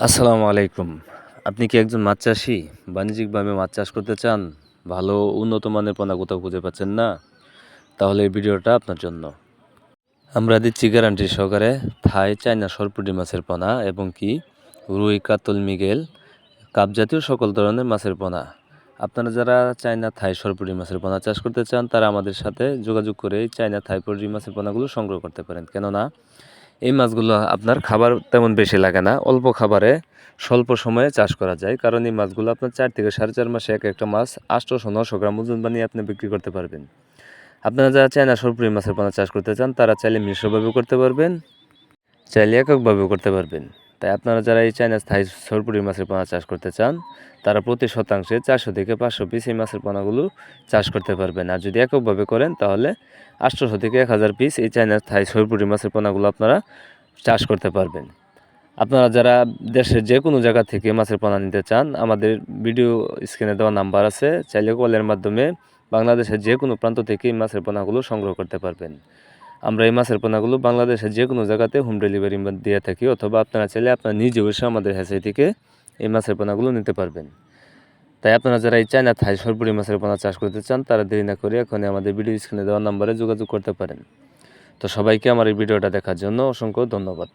আসসালামু আলাইকুম। আপনি কি একজন মাছ চাষী? বাণিজ্যিকভাবে মাছ চাষ করতে চান? ভালো উন্নত মানের পোনা কোথাও খুঁজে পাচ্ছেন না? তাহলে এই ভিডিওটা আপনার জন্য। আমরা দিচ্ছি গ্যারান্টি সহকারে থাই, চায়না সরপুঁটি মাছের পোনা এবং কি রুই, কাতল, মৃগেল, কাপ জাতীয় সকল ধরনের মাছের পোনা। আপনারা যারা চায়না থাই সরপুঁটি মাছের পোনা চাষ করতে চান তারা আমাদের সাথে যোগাযোগ করে এই চায়না থাই সরপুঁটি মাছের পোনাগুলো সংগ্রহ করতে পারেন। কেননা এই মাছগুলো আপনার খাবার তেমন বেশি লাগে না, অল্প খাবারে স্বল্প সময়ে চাষ করা যায়। কারণ এই মাছগুলো আপনার 4 থেকে 4.5 মাসে এক একটা মাছ 800-900 গ্রাম ওজন বানিয়ে আপনি বিক্রি করতে পারবেন। আপনারা যারা চায়না সরপুঁটি মাছের পোনা চাষ করতে চান তারা চাইলে মিশ্রভাবেও করতে পারবেন, চাইলে এককভাবেও করতে পারবেন। তাই আপনারা যারা এই চায়না থাই সরপুঁটি মাছের পোনা চাষ করতে চান তারা প্রতি শতাংশে 400 থেকে 500 পিস এই মাছের পোনাগুলো চাষ করতে পারবেন। আর যদি এককভাবে করেন তাহলে 800 থেকে 1000 পিস এই চায়না থাই সরপুঁটি মাছের পোনাগুলো আপনারা চাষ করতে পারবেন। আপনারা যারা দেশের যে কোনো জায়গা থেকে মাছের পোনা নিতে চান আমাদের ভিডিও স্ক্রিনে দেওয়া নাম্বার আছে, চাইলে কলের মাধ্যমে বাংলাদেশের যে কোনো প্রান্ত থেকে এই মাছের পোনাগুলো সংগ্রহ করতে পারবেন। আমরা এই মাছের পোনাগুলো বাংলাদেশের যে কোনো জায়গাতে হোম ডেলিভারি দিয়ে থাকি, অথবা আপনারা চাইলে আপনারা নিজে এসে আমাদের হ্যাচারি থেকে এই মাছের পোনাগুলো নিতে পারবেন। তাই আপনারা যারা এই চায়না থাই সরপুঁটি মাছের পোনা চাষ করতে চান তারা দেরি না করে এখনই আমাদের ভিডিও স্ক্রিনে দেওয়া নাম্বারে যোগাযোগ করতে পারেন। তো সবাইকে আমার এই ভিডিওটা দেখার জন্য অসংখ্য ধন্যবাদ।